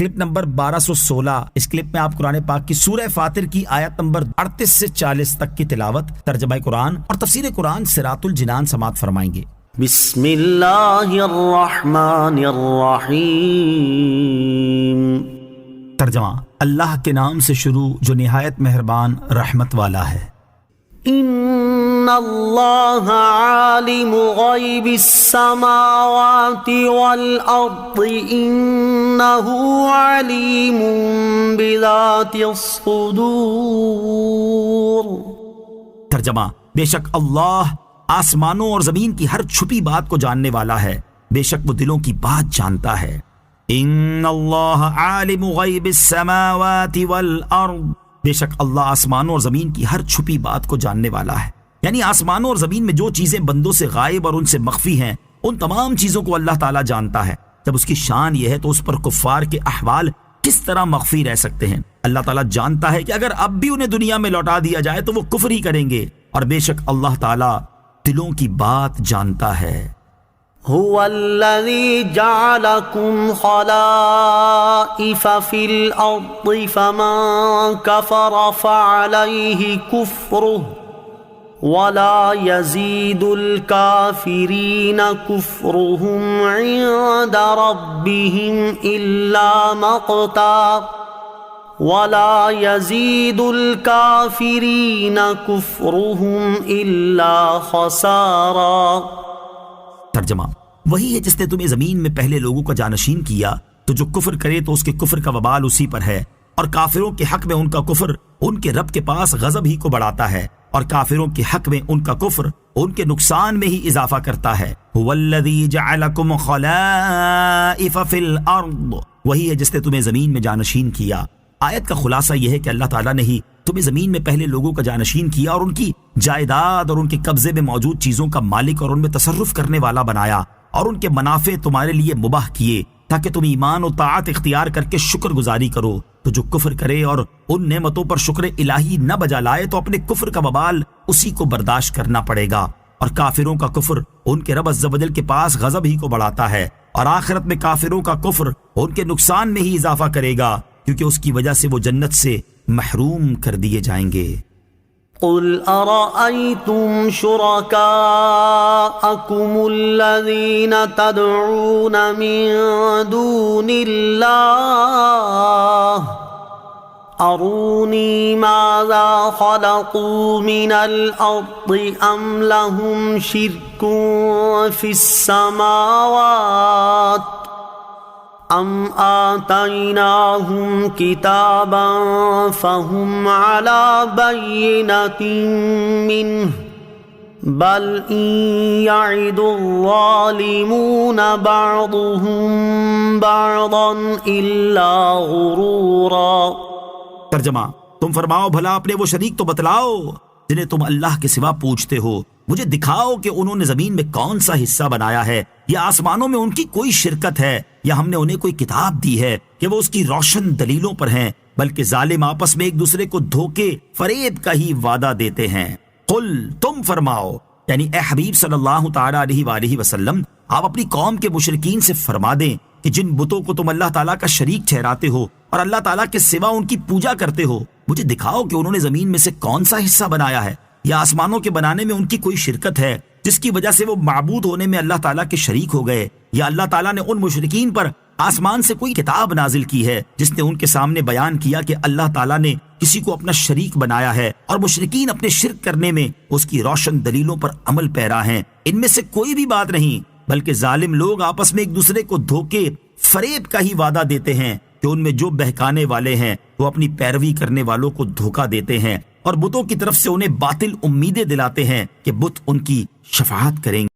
Clip number 1216۔ اس clip میں آپ قرآن پاک کی سورہ فاطر کی آیت نمبر 38 سے 40 تک کی تلاوت، ترجمہ قرآن اور تفسیر قرآن صراط الجنان سماعت فرمائیں گے۔ بسم اللہ الرحمن الرحیم۔ ترجمہ، اللہ کے نام سے شروع جو نہایت مہربان رحمت والا ہے۔ ان اللہ عالم غیب السماوات والارض انہ علیم بذات الصدور۔ ترجمہ، بے شک اللہ آسمانوں اور زمین کی ہر چھپی بات کو جاننے والا ہے، بے شک وہ دلوں کی بات جانتا ہے۔ ان اللہ عالم غیب السماوات والارض، بے شک اللہ آسمانوں اور زمین کی ہر چھپی بات کو جاننے والا ہے، یعنی آسمانوں اور زمین میں جو چیزیں بندوں سے غائب اور ان سے مخفی ہیں ان تمام چیزوں کو اللہ تعالیٰ جانتا ہے۔ جب اس کی شان یہ ہے تو اس پر کفار کے احوال کس طرح مخفی رہ سکتے ہیں؟ اللہ تعالیٰ جانتا ہے کہ اگر اب بھی انہیں دنیا میں لوٹا دیا جائے تو وہ کفر ہی کریں گے، اور بے شک اللہ تعالیٰ دلوں کی بات جانتا ہے۔ هو الذي جعلكم خلائف في الأرض فمن كفر فعليه كفره ولا يزيد الكافرين كفرهم عند ربهم إلا مقتا ولا يزيد الكافرين كفرهم إلا خسارا۔ ترجمہ، وہی ہے جس نے تمہیں زمین میں پہلے لوگوں کا جانشین کیا، تو جو کفر کرے تو اس کے کفر کا وبال اسی پر ہے، اور کافروں کے حق میں ان کا کفر ان کے رب کے پاس غضب ہی کو بڑھاتا ہے، اور کافروں کے حق میں ان کا کفر ان کے نقصان میں ہی اضافہ کرتا ہے۔ هو الذی جعلکم خلائف فی الارض، وہی ہے جس نے تمہیں زمین میں جانشین کیا۔ آیت کا خلاصہ یہ ہے کہ اللہ تعالیٰ نے ہی تمہیں زمین میں پہلے لوگوں کا جانشین کیا اور ان کی جائیداد اور ان کے قبضے میں موجود چیزوں کا مالک اور ان میں تصرف کرنے والا بنایا، اور ان کے منافع تمہارے لیے مباح کیے تاکہ تم ایمان و طاعت اختیار کر کے شکر گزاری کرو۔ تو جو کفر کرے اور ان نعمتوں پر شکر الہی نہ بجا لائے تو اپنے کفر کا وبال اسی کو برداشت کرنا پڑے گا، اور کافروں کا کفر ان کے رب عز و جل کے پاس غضب ہی کو بڑھاتا ہے، اور آخرت میں کافروں کا کفر ان کے نقصان میں ہی اضافہ کرے گا، کیونکہ اس کی وجہ سے وہ جنت سے محروم کر دیے جائیں گے۔ قل ارأيتم شركاءكم الذين تدعون من دون الله أروني ماذا خلقوا من الأرض أم لهم شرك في السماوات ام آتیناہم کتابا فہم علی بینۃ منہ بل ان یعد الظالمون بعضهم بعضا الا غرورا۔ ترجمہ، تم فرماؤ بھلا اپنے وہ شریک تو بتلاؤ جنہیں تم اللہ کے سوا پوچھتے ہو، مجھے دکھاؤ کہ انہوں نے زمین میں کون سا حصہ بنایا ہے، یا آسمانوں میں ان کی کوئی شرکت ہے، یا ہم نے انہیں کوئی کتاب دی ہے کہ وہ اس کی روشن دلیلوں پر ہیں، بلکہ ظالم آپس میں ایک دوسرے کو دھوکے فریب کا ہی وعدہ دیتے ہیں۔ قل، تم فرماؤ، یعنی اے حبیب صلی اللہ تعالی علیہ وآلہ وسلم، آپ اپنی قوم کے مشرکین سے فرما دیں کہ جن بتوں کو تم اللہ تعالیٰ کا شریک ٹھہراتے ہو اور اللہ تعالیٰ کے سوا ان کی پوجا کرتے ہو، مجھے دکھاؤ کہ انہوں نے زمین میں سے کون سا حصہ بنایا ہے، یا آسمانوں کے بنانے میں ان کی کوئی شرکت ہے جس کی وجہ سے وہ معبود ہونے میں اللہ تعالیٰ کے شریک ہو گئے، یا اللہ تعالیٰ نے ان مشرکین پر آسمان سے کوئی کتاب نازل کی ہے جس نے ان کے سامنے بیان کیا کہ اللہ تعالیٰ نے کسی کو اپنا شریک بنایا ہے، اور مشرکین اپنے شرک کرنے میں اس کی روشن دلیلوں پر عمل پیرا ہیں۔ ان میں سے کوئی بھی بات نہیں، بلکہ ظالم لوگ آپس میں ایک دوسرے کو دھوکے فریب کا ہی وعدہ دیتے ہیں کہ ان میں جو بہکانے والے ہیں وہ اپنی پیروی کرنے والوں کو دھوکہ دیتے ہیں، اور بتوں کی طرف سے انہیں باطل امیدیں دلاتے ہیں کہ بت ان کی شفاعت کریں گے۔